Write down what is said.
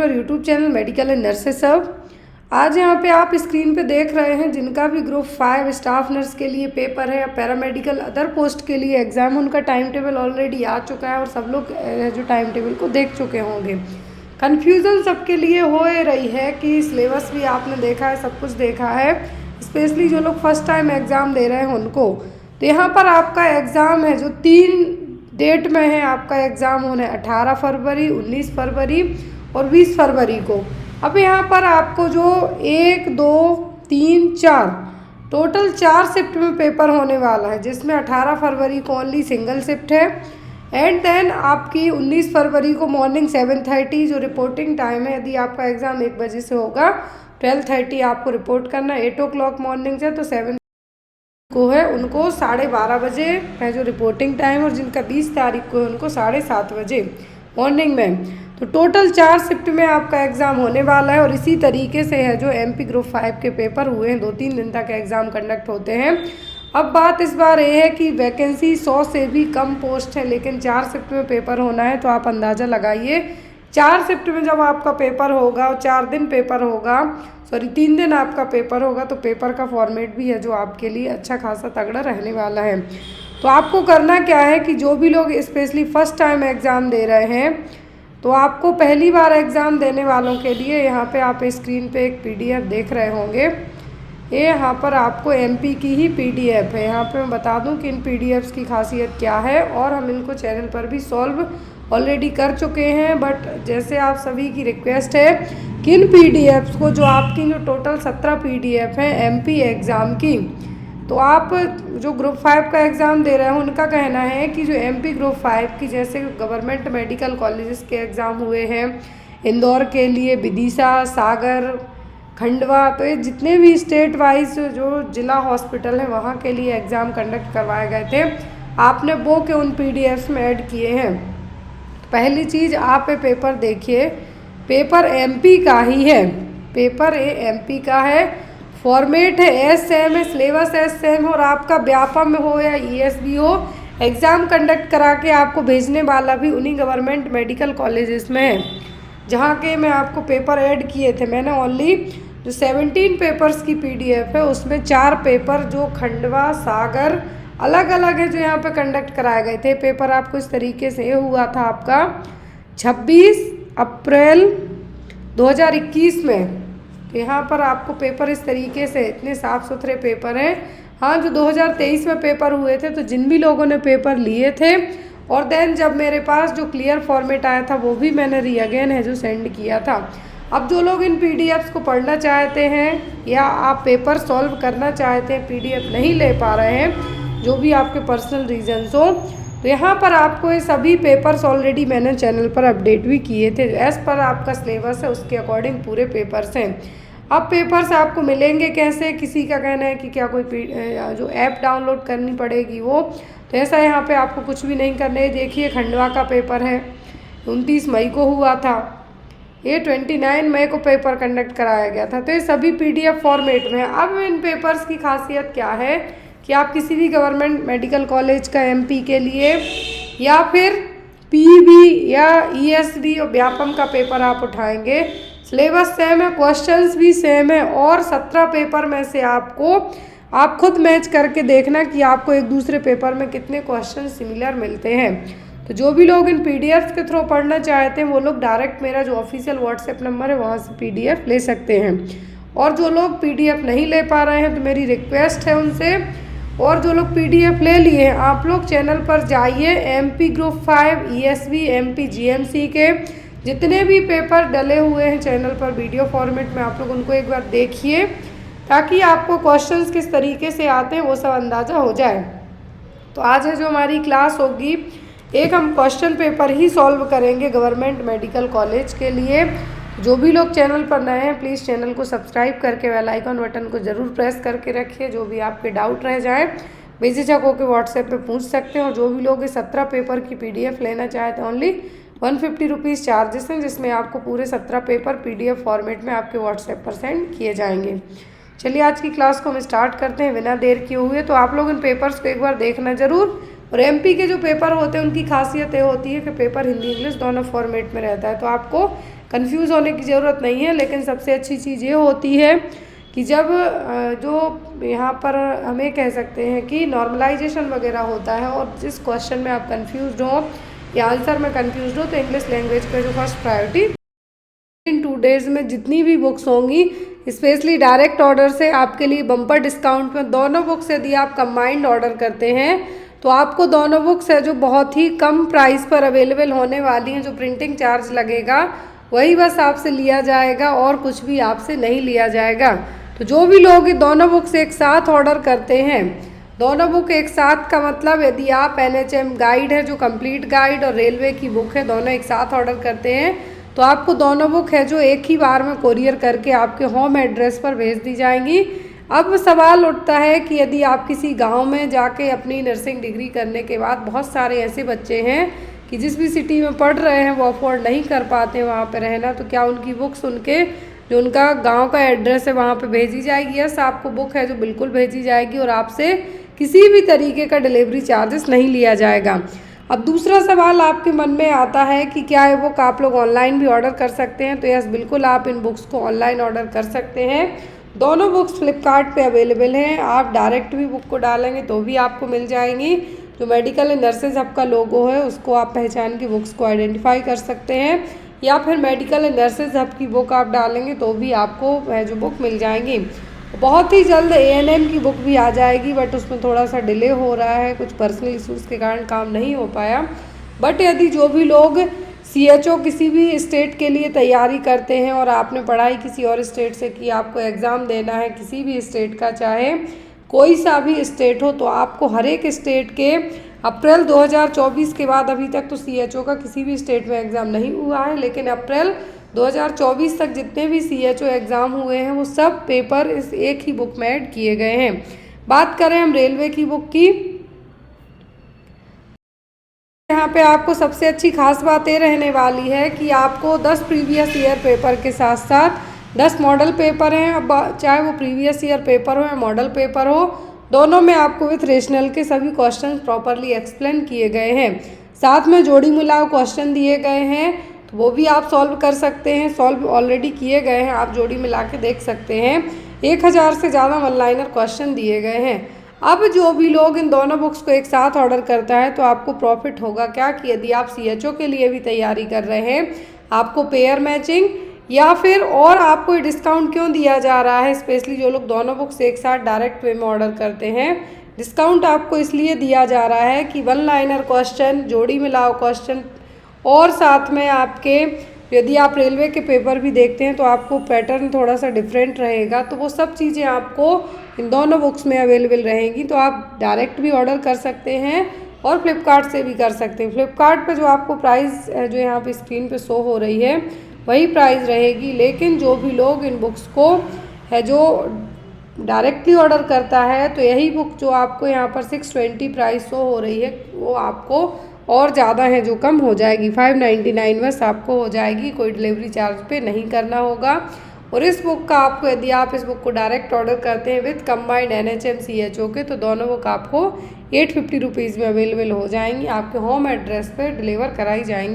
और YouTube channel medical and nurses सब। आज यहाँ पे आप स्क्रीन पे देख रहे हैं जिनका भी ग्रुप 5 स्टाफ नर्स के लिए पेपर है या पैरामेडिकल अदर पोस्ट के लिए एग्ज़ाम, उनका टाइम टेबल ऑलरेडी आ चुका है और सब लोग जो टाइम टेबल को देख चुके होंगे। कन्फ्यूज़न सबके लिए हो रही है कि सिलेबस भी आपने देखा है, सब कुछ देखा है, स्पेशली जो लोग फर्स्ट टाइम एग्ज़ाम दे रहे हैं उनको। तो यहाँ पर आपका एग्ज़ाम है जो 3 डेट में है, आपका एग्ज़ाम होना है 18 फरवरी, 19 फरवरी और 20 फरवरी को। अब यहाँ पर आपको जो 1, 2, 3, 4 टोटल 4 शिफ्ट में पेपर होने वाला है, जिसमें 18 फरवरी को ओनली सिंगल शिफ्ट है एंड देन आपकी 19 फरवरी को मॉर्निंग 7:30 जो रिपोर्टिंग टाइम है। यदि आपका एग्ज़ाम 1 बजे से होगा 12:30 आपको रिपोर्ट करना, 8 o'clock मॉर्निंग से, तो 7 को है उनको 12:30 बजे है जो रिपोर्टिंग टाइम, और जिनका 20 तारीख को है उनको 7:30 बजे मॉर्निंग में। तो टोटल 4 शिफ्ट में आपका एग्ज़ाम होने वाला है। और इसी तरीके से है जो एमपी ग्रुप 5 के पेपर हुए हैं, 2-3 दिन तक एग्ज़ाम कंडक्ट होते हैं। अब बात इस बार ये है कि वैकेंसी 100 से भी कम पोस्ट है, लेकिन 4 शिफ्ट में पेपर होना है। तो आप अंदाज़ा लगाइए 4 शिफ्ट में जब आपका पेपर होगा और 4 दिन पेपर होगा, 3 दिन आपका पेपर होगा, तो पेपर का फॉर्मेट भी है जो आपके लिए अच्छा खासा तगड़ा रहने वाला है। तो आपको करना क्या है कि जो भी लोग स्पेशली फर्स्ट टाइम एग्ज़ाम दे रहे हैं, तो आपको पहली बार एग्ज़ाम देने वालों के लिए यहाँ पे आप स्क्रीन पे एक पीडीएफ देख रहे होंगे। ये यहाँ पर आपको एमपी की ही पीडीएफ है। यहाँ पे मैं बता दूँ कि इन पीडीएफ्स की खासियत क्या है, और हम इनको चैनल पर भी सॉल्व ऑलरेडी कर चुके हैं। बट जैसे आप सभी की रिक्वेस्ट है कि इन पीडीएफ्स को, जो आपकी जो टोटल 17 पीडीएफ हैं एमपी एग्ज़ाम की, तो आप जो ग्रुप 5 का एग्ज़ाम दे रहे हैं उनका कहना है कि जो एमपी ग्रुप 5 की, जैसे गवर्नमेंट मेडिकल कॉलेजेस के एग्ज़ाम हुए हैं इंदौर के लिए, विदिशा, सागर, खंडवा, तो ये जितने भी स्टेट वाइज जो जिला हॉस्पिटल है वहाँ के लिए एग्ज़ाम कंडक्ट करवाए गए थे, आपने वो के उन पीडीएफ्स में ऐड किए हैं। पहली चीज़, आप ये पेपर देखिए, पेपर एमपी का ही है, पेपर ये एमपी का है, फॉर्मेट है एस सेम है, सिलेबस एस सेम है, और आपका व्यापम हो या ईएसबी हो, एग्ज़ाम कंडक्ट करा के आपको भेजने वाला भी उन्हीं गवर्नमेंट मेडिकल कॉलेजेस में है जहाँ के मैं आपको पेपर ऐड किए थे। मैंने ओनली जो 17 पेपर्स की पीडीएफ है उसमें 4 पेपर जो खंडवा, सागर अलग अलग है जो यहाँ पे कंडक्ट कराए गए थे। पेपर आपको इस तरीके से हुआ था आपका 26 अप्रैल 2021 में। तो यहाँ पर आपको पेपर इस तरीके से, इतने साफ़ सुथरे पेपर हैं। हाँ, जो 2023 में पेपर हुए थे, तो जिन भी लोगों ने पेपर लिए थे, और देन जब मेरे पास जो क्लियर फॉर्मेट आया था वो भी मैंने रीअगेन है जो सेंड किया था। अब जो लोग इन पीडीएफ्स को पढ़ना चाहते हैं या आप पेपर सॉल्व करना चाहते हैं, पीडीएफ नहीं ले पा रहे हैं, जो भी आपके पर्सनल रीजन्स हो, तो यहाँ पर आपको ये सभी पेपर्स ऑलरेडी मैंने चैनल पर अपडेट भी किए थे। एज़ पर आपका सिलेबस है उसके अकॉर्डिंग पूरे पेपर्स हैं। अब पेपर्स आपको मिलेंगे कैसे? किसी का कहना है कि क्या कोई जो ऐप डाउनलोड करनी पड़ेगी वो, तो ऐसा यहाँ पे आपको कुछ भी नहीं करना है। देखिए, खंडवा का पेपर है 29 मई को हुआ था, ये 29 मई को पेपर कंडक्ट कराया गया था। तो ये सभी पीडीएफ फॉर्मेट में है। अब इन पेपर्स की खासियत क्या है कि आप किसी भी गवर्नमेंट मेडिकल कॉलेज का एमपी के लिए या फिर पीबी या ईएसबी और व्यापम का पेपर आप उठाएंगे, सिलेबस सेम है, क्वेश्चंस भी सेम है, और 17 पेपर में से आप खुद मैच करके देखना कि आपको एक दूसरे पेपर में कितने क्वेश्चन सिमिलर मिलते हैं। तो जो भी लोग इन पीडीएफ के थ्रू पढ़ना चाहते हैं वो लोग डायरेक्ट मेरा जो ऑफिशियल व्हाट्सएप नंबर है वहाँ से पीडीएफ ले सकते हैं। और जो लोग पीडीएफ नहीं ले पा रहे हैं तो मेरी रिक्वेस्ट है उनसे, और जो लोग पीडीएफ ले लिए हैं आप लोग चैनल पर जाइए, MP group 5, ESB, MP GMC के जितने भी पेपर डले हुए हैं चैनल पर वीडियो फॉर्मेट में, आप लोग उनको एक बार देखिए ताकि आपको क्वेश्चंस किस तरीके से आते हैं वो सब अंदाज़ा हो जाए। तो आज है जो हमारी क्लास होगी, एक हम क्वेश्चन पेपर ही सॉल्व करेंगे गवर्नमेंट मेडिकल कॉलेज के लिए। जो भी लोग चैनल पर नए हैं प्लीज़ चैनल को सब्सक्राइब करके बेल आइकन बटन को ज़रूर प्रेस करके रखिए। जो भी आपके डाउट रह जाए बेझिझक होकर व्हाट्सएप पे पूछ सकते हैं। और जो भी लोग इस 17 पेपर की पीडीएफ लेना चाहते हैं, ओनली 150 रुपीज़ चार्जेस हैं, जिसमें आपको पूरे 17 पेपर पीडीएफ फॉर्मेट में आपके व्हाट्सएप पर सेंड किए जाएंगे। चलिए आज की क्लास को हम स्टार्ट करते हैं बिना देर किए हुए। तो आप लोग इन पेपर्स को एक बार देखना ज़रूर। और एमपी के जो पेपर होते हैं उनकी खासियत ये होती है कि पेपर हिंदी इंग्लिश दोनों फॉर्मेट में रहता है। तो आपको कंफ्यूज होने की ज़रूरत नहीं है। लेकिन सबसे अच्छी चीज़ ये होती है कि जब जो यहाँ पर हमें कह सकते हैं कि नॉर्मलाइजेशन वगैरह होता है और जिस क्वेश्चन में आप कंफ्यूज हो या आंसर में कंफ्यूज हो, तो इंग्लिश लैंग्वेज पे जो फर्स्ट प्रायोरिटी। इन 2 डेज़ में जितनी भी बुक्स होंगी, स्पेशली डायरेक्ट ऑर्डर से आपके लिए बम्पर डिस्काउंट में दोनों बुक्स यदि आप कंबाइंड ऑर्डर करते हैं तो आपको दोनों बुक्स है जो बहुत ही कम प्राइस पर अवेलेबल होने वाली हैं। जो प्रिंटिंग चार्ज लगेगा वही बस आपसे लिया जाएगा और कुछ भी आपसे नहीं लिया जाएगा। तो जो भी लोग ये दोनों बुक्स एक साथ ऑर्डर करते हैं, दोनों बुक एक साथ का मतलब यदि आप NHM गाइड है जो कंप्लीट गाइड और रेलवे की बुक है दोनों एक साथ ऑर्डर करते हैं, तो आपको दोनों बुक है जो एक ही बार में कोरियर करके आपके होम एड्रेस पर भेज दी जाएंगी। अब सवाल उठता है कि यदि आप किसी गांव में जाके अपनी नर्सिंग डिग्री करने के बाद बहुत सारे ऐसे बच्चे हैं कि जिस भी सिटी में पढ़ रहे हैं वो अफोर्ड नहीं कर पाते वहाँ पे रहना, तो क्या उनकी बुक्स उनके जो उनका गांव का एड्रेस है वहाँ पे भेजी जाएगी? यस, आपको बुक है जो बिल्कुल भेजी जाएगी और आपसे किसी भी तरीके का डिलीवरी चार्जेस नहीं लिया जाएगा। अब दूसरा सवाल आपके मन में आता है कि क्या ये बुक आप लोग ऑनलाइन भी ऑर्डर कर सकते हैं? तो यस, बिल्कुल आप इन बुक्स को ऑनलाइन ऑर्डर कर सकते हैं। दोनों बुक्स फ्लिपकार्ट पे अवेलेबल हैं। आप डायरेक्ट भी बुक को डालेंगे तो भी आपको मिल जाएंगी। जो मेडिकल एंड नर्सेज हब का लोगो है उसको आप पहचान के बुक्स को आइडेंटिफाई कर सकते हैं, या फिर मेडिकल एंड नर्सेज हब की बुक आप डालेंगे तो भी आपको वह जो बुक मिल जाएंगी। बहुत ही जल्द ANM की बुक भी आ जाएगी, बट उसमें थोड़ा सा डिले हो रहा है, कुछ पर्सनल इशूज़ के कारण काम नहीं हो पाया। बट यदि जो भी लोग CHO किसी भी स्टेट के लिए तैयारी करते हैं और आपने पढ़ाई किसी और स्टेट से की, आपको एग्ज़ाम देना है किसी भी स्टेट का, चाहे कोई सा भी स्टेट हो, तो आपको हर एक स्टेट के अप्रैल 2024 के बाद, अभी तक तो CHO का किसी भी स्टेट में एग्ज़ाम नहीं हुआ है, लेकिन अप्रैल 2024 तक जितने भी CHO एग्ज़ाम हुए हैं वो सब पेपर इस एक ही बुक में ऐड किए गए हैं। बात करें हम रेलवे की बुक की, यहाँ पे आपको सबसे अच्छी खास बात ये रहने वाली है कि आपको 10 प्रीवियस ईयर पेपर के साथ साथ 10 मॉडल पेपर हैं। अब चाहे वो प्रीवियस ईयर पेपर हो या मॉडल पेपर हो, दोनों में आपको विथ रेशनल के सभी क्वेश्चन प्रॉपरली एक्सप्लेन किए गए हैं। साथ में जोड़ी मिलाओ क्वेश्चन दिए गए हैं, तो वो भी आप सॉल्व कर सकते हैं। सॉल्व ऑलरेडी किए गए हैं, आप जोड़ी मिला के देख सकते हैं। 1000 से ज़्यादा वन लाइनर क्वेश्चन दिए गए हैं। अब जो भी लोग इन दोनों बुक्स को एक साथ ऑर्डर करता है तो आपको प्रॉफिट होगा क्या कि यदि आप CHO के लिए भी तैयारी कर रहे हैं, आपको पेयर मैचिंग या फिर और आपको डिस्काउंट क्यों दिया जा रहा है, स्पेशली जो लोग दोनों बुक्स एक साथ डायरेक्ट वे में ऑर्डर करते हैं, डिस्काउंट आपको इसलिए दिया जा रहा है कि वन लाइनर क्वेश्चन, जोड़ी मिलाओ क्वेश्चन और साथ में आपके यदि आप रेलवे के पेपर भी देखते हैं तो आपको पैटर्न थोड़ा सा डिफरेंट रहेगा, तो वो सब चीज़ें आपको इन दोनों बुक्स में अवेलेबल रहेंगी। तो आप डायरेक्ट भी ऑर्डर कर सकते हैं और फ्लिपकार्ट से भी कर सकते हैं। फ्लिपकार्ट पे जो आपको प्राइस जो यहाँ पे स्क्रीन पे शो हो रही है वही प्राइस रहेगी, लेकिन जो भी लोग इन बुक्स को है जो डायरेक्टली ऑर्डर करता है तो यही बुक जो आपको यहाँ पर 620 प्राइस शो हो रही है वो आपको और ज़्यादा है जो कम हो जाएगी, 599 बस आपको हो जाएगी, कोई डिलीवरी चार्ज पे नहीं करना होगा। और इस बुक का आपको यदि आप इस बुक को डायरेक्ट ऑर्डर करते हैं विथ कंबाइंड NHM CHO के, तो दोनों बुक आपको 850 रुपीज़ में अवेलेबल हो जाएंगी, आपके होम एड्रेस पे डिलीवर कराई जाएंगी।